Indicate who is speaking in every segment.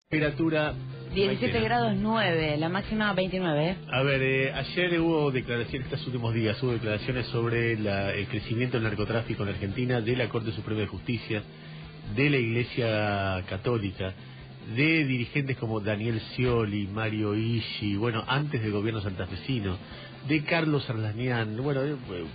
Speaker 1: Temperatura
Speaker 2: 17 grados 9, la máxima 29.
Speaker 1: A ver, ayer hubo declaraciones, estos últimos días, hubo declaraciones sobre el crecimiento del narcotráfico en Argentina, de la Corte Suprema de Justicia, de la Iglesia Católica, de dirigentes como Daniel Scioli, Mario Ishi, bueno, antes del gobierno santafesino, de Carlos Arlanian. Bueno,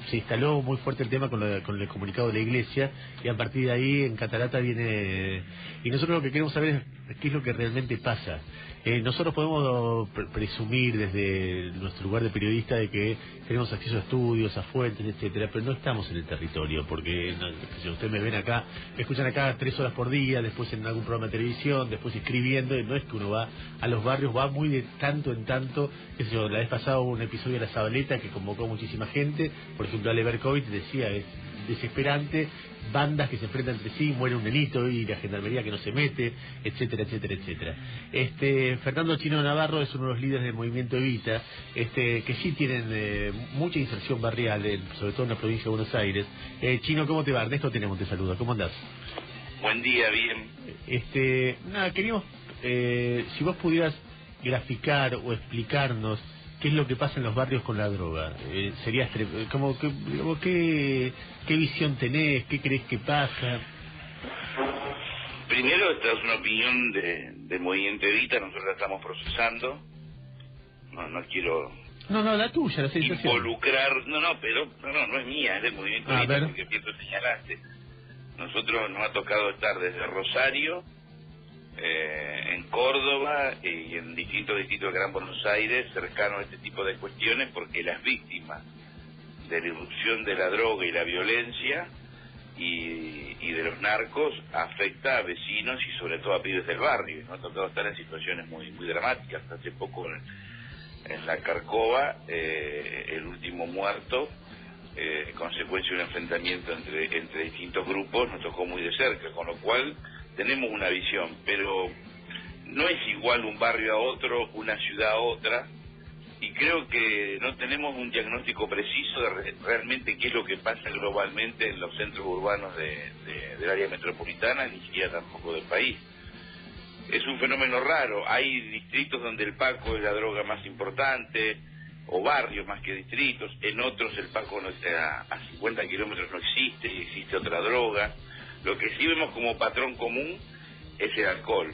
Speaker 1: se instaló muy fuerte el tema con el comunicado de la Iglesia, y a partir de ahí en Catarata viene... Y nosotros lo que queremos saber es qué es lo que realmente pasa. Nosotros podemos presumir desde nuestro lugar de periodista de que tenemos acceso a estudios, a fuentes, etcétera, pero no estamos en el territorio, porque si ustedes me ven acá, me escuchan acá 3 horas por día, después en algún programa de televisión, después escribiendo, y no es que uno va a los barrios, va muy de tanto en tanto. Qué sé yo, la vez pasada hubo un episodio de La Zabaleta que convocó muchísima gente, por ejemplo Ale Berkovich decía, es desesperante, bandas que se enfrentan entre sí, muere un nenito y la gendarmería que no se mete, etcétera, etcétera, etcétera. Fernando Chino Navarro es uno de los líderes del movimiento Evita, que sí tienen mucha inserción barrial, sobre todo en la provincia de Buenos Aires. Chino, ¿cómo te va? Ernesto Tenemos te saluda, ¿cómo andás?
Speaker 3: Buen día, bien.
Speaker 1: Nada, queríamos, si vos pudieras graficar o explicarnos qué es lo que pasa en los barrios con la droga. Sería como que, digamos, ¿qué visión tenés? ¿Qué crees que pasa?
Speaker 3: Primero, esta es una opinión del movimiento Evita, nosotros la estamos procesando. No quiero...
Speaker 1: No, la tuya, la sensación.
Speaker 3: Involucrar... No es mía, es del movimiento Evita, porque pienso señalaste. Nosotros nos ha tocado estar desde Rosario, en Córdoba y en distintos distritos de Gran Buenos Aires cercanos a este tipo de cuestiones, porque las víctimas de la irrupción de la droga y la violencia y de los narcos afecta a vecinos y sobre todo a pibes del barrio. Nos ha tocado estar en situaciones muy dramáticas. Hace poco en la Carcova, el último muerto, consecuencia de un enfrentamiento entre distintos grupos, nos tocó muy de cerca, con lo cual tenemos una visión, pero no es igual un barrio a otro, una ciudad a otra, y creo que no tenemos un diagnóstico preciso de realmente qué es lo que pasa globalmente en los centros urbanos del área metropolitana, ni siquiera tampoco del país. Es un fenómeno raro. Hay distritos donde el Paco es la droga más importante, o barrios más que distritos. En otros el Paco a 50 kilómetros no existe, y existe otra droga. Lo que sí vemos como patrón común es el alcohol.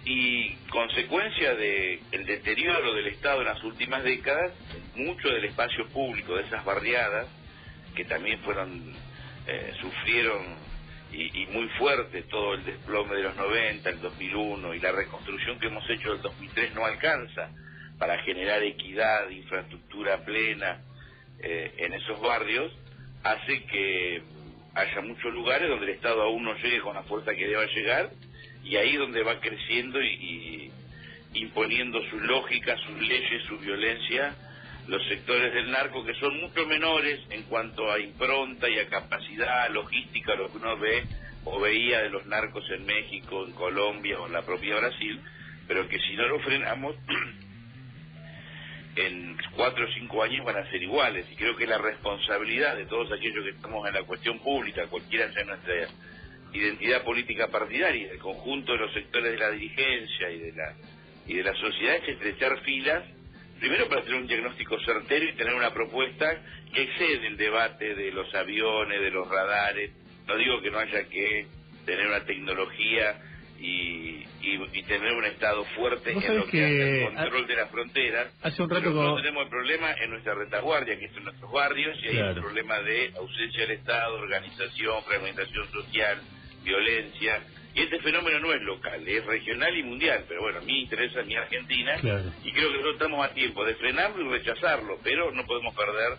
Speaker 3: Y consecuencia del deterioro del Estado en las últimas décadas, mucho del espacio público de esas barriadas, que también sufrieron y muy fuerte todo el desplome de los 90, el 2001, y la reconstrucción que hemos hecho del 2003 no alcanza para generar equidad, infraestructura plena en esos barrios, hace que haya muchos lugares donde el Estado aún no llegue con la fuerza que deba llegar, y ahí donde va creciendo y imponiendo sus lógicas, sus leyes, su violencia, los sectores del narco, que son mucho menores en cuanto a impronta y a capacidad logística, lo que uno ve o veía de los narcos en México, en Colombia o en la propia Brasil, pero que si no lo frenamos, en 4 o 5 años van a ser iguales. Y creo que la responsabilidad de todos aquellos que estamos en la cuestión pública, cualquiera sea nuestra identidad política partidaria, el conjunto de los sectores de la dirigencia y de la sociedad, es estrechar filas, primero para tener un diagnóstico certero y tener una propuesta que excede el debate de los aviones, de los radares. No digo que no haya que tener una tecnología y tener un Estado fuerte en lo que hace el control de las fronteras.
Speaker 1: Hace un rato
Speaker 3: nosotros tenemos el problema en nuestra retaguardia, que es en nuestros barrios, y hay un problema de ausencia del Estado, organización, fragmentación social, violencia, y este fenómeno no es local, es regional y mundial, pero bueno, a mí me interesa mi Argentina, y creo que nosotros estamos a tiempo de frenarlo y rechazarlo, pero no podemos perder,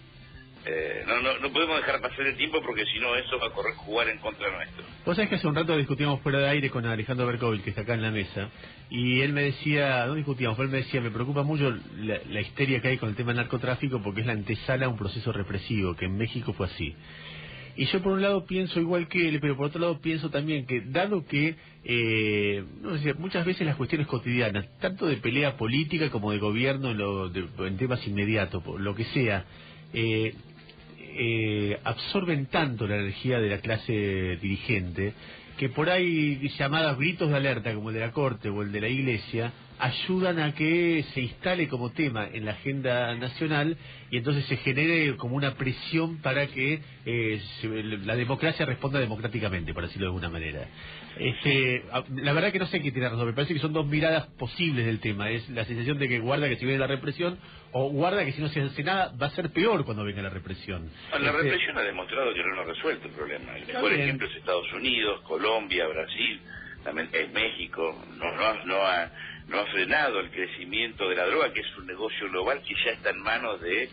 Speaker 3: no podemos dejar pasar el tiempo, porque si no eso va a jugar en contra nuestro.
Speaker 1: Vos sabés que hace un rato discutíamos fuera de aire con Alejandro Berkovich, que está acá en la mesa, y él me decía, no discutíamos, pero él me decía, me preocupa mucho la histeria que hay con el tema del narcotráfico, porque es la antesala a un proceso represivo, que en México fue así. Y yo por un lado pienso igual que él, pero por otro lado pienso también que, dado que muchas veces las cuestiones cotidianas, tanto de pelea política como de gobierno en temas inmediatos, lo que sea, absorben tanto la energía de la clase dirigente, que por ahí llamadas gritos de alerta como el de la Corte o el de la Iglesia ayudan a que se instale como tema en la agenda nacional y entonces se genere como una presión para que la democracia responda democráticamente, por decirlo de alguna manera. La verdad que no sé qué tiene razón, me parece que son dos miradas posibles del tema. Es la sensación de que guarda que si viene la represión o guarda que si no se hace nada va a ser peor cuando venga la represión.
Speaker 3: La represión ha demostrado que no ha resuelto el problema. El mejor ejemplo es Estados Unidos, Colombia, Brasil, también es México. No ha frenado el crecimiento de la droga, que es un negocio global que ya está en manos de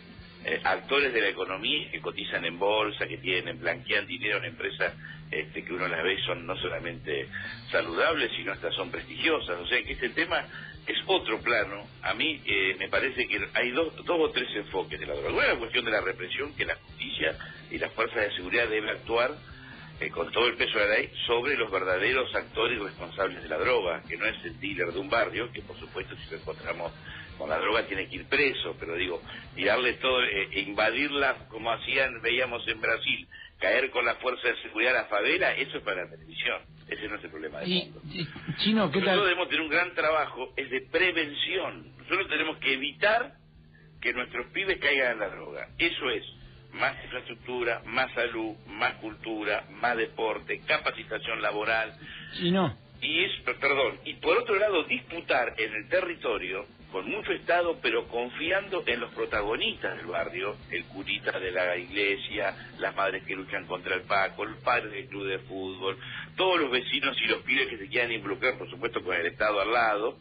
Speaker 3: actores de la economía que cotizan en bolsa, que blanquean dinero en empresas que uno las ve son no solamente saludables, sino hasta son prestigiosas. O sea que este tema es otro plano. A mí me parece que hay dos o tres enfoques de la droga. Uno es la cuestión de la represión, que la justicia y las fuerzas de seguridad deben actuar con todo el peso de la ley sobre los verdaderos actores responsables de la droga, que no es el dealer de un barrio, que por supuesto si lo encontramos con la droga tiene que ir preso, pero digo, tirarle todo, invadirla como veíamos en Brasil, caer con la fuerza de seguridad a la favela, eso es para la televisión, ese no es el problema del mundo.
Speaker 4: Chino, ¿qué tal?
Speaker 3: Nosotros debemos tener un gran trabajo, es de prevención. Nosotros tenemos que evitar que nuestros pibes caigan en la droga. Eso es más infraestructura, más salud, más cultura, más deporte, capacitación laboral.
Speaker 4: Chino.
Speaker 3: Y por otro lado, disputar en el territorio con mucho Estado, pero confiando en los protagonistas del barrio, el curita de la iglesia, las madres que luchan contra el Paco, el padre del club de fútbol, todos los vecinos y los pibes que se quieran involucrar, por supuesto con el Estado al lado,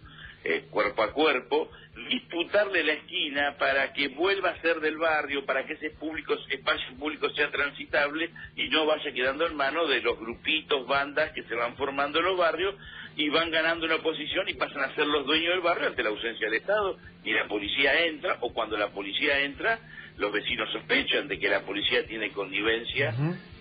Speaker 3: cuerpo a cuerpo, disputarle la esquina para que vuelva a ser del barrio, para que ese espacio público sea transitable y no vaya quedando en manos de los grupitos, bandas que se van formando en los barrios y van ganando una posición y pasan a ser los dueños del barrio ante la ausencia del Estado, y la policía entra, o cuando la policía entra, los vecinos sospechan de que la policía tiene connivencia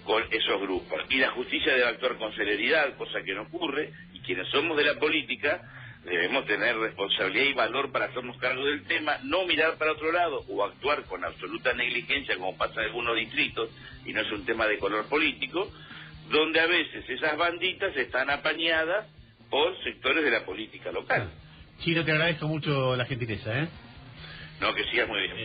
Speaker 3: con esos grupos. Y la justicia debe actuar con celeridad, cosa que no ocurre, y quienes somos de la política debemos tener responsabilidad y valor para hacernos cargo del tema, no mirar para otro lado o actuar con absoluta negligencia como pasa en algunos distritos, y no es un tema de color político, donde a veces esas banditas están apañadas por sectores de la política local.
Speaker 1: Chino, te agradezco mucho la gentileza,
Speaker 3: No, que sigas muy bien.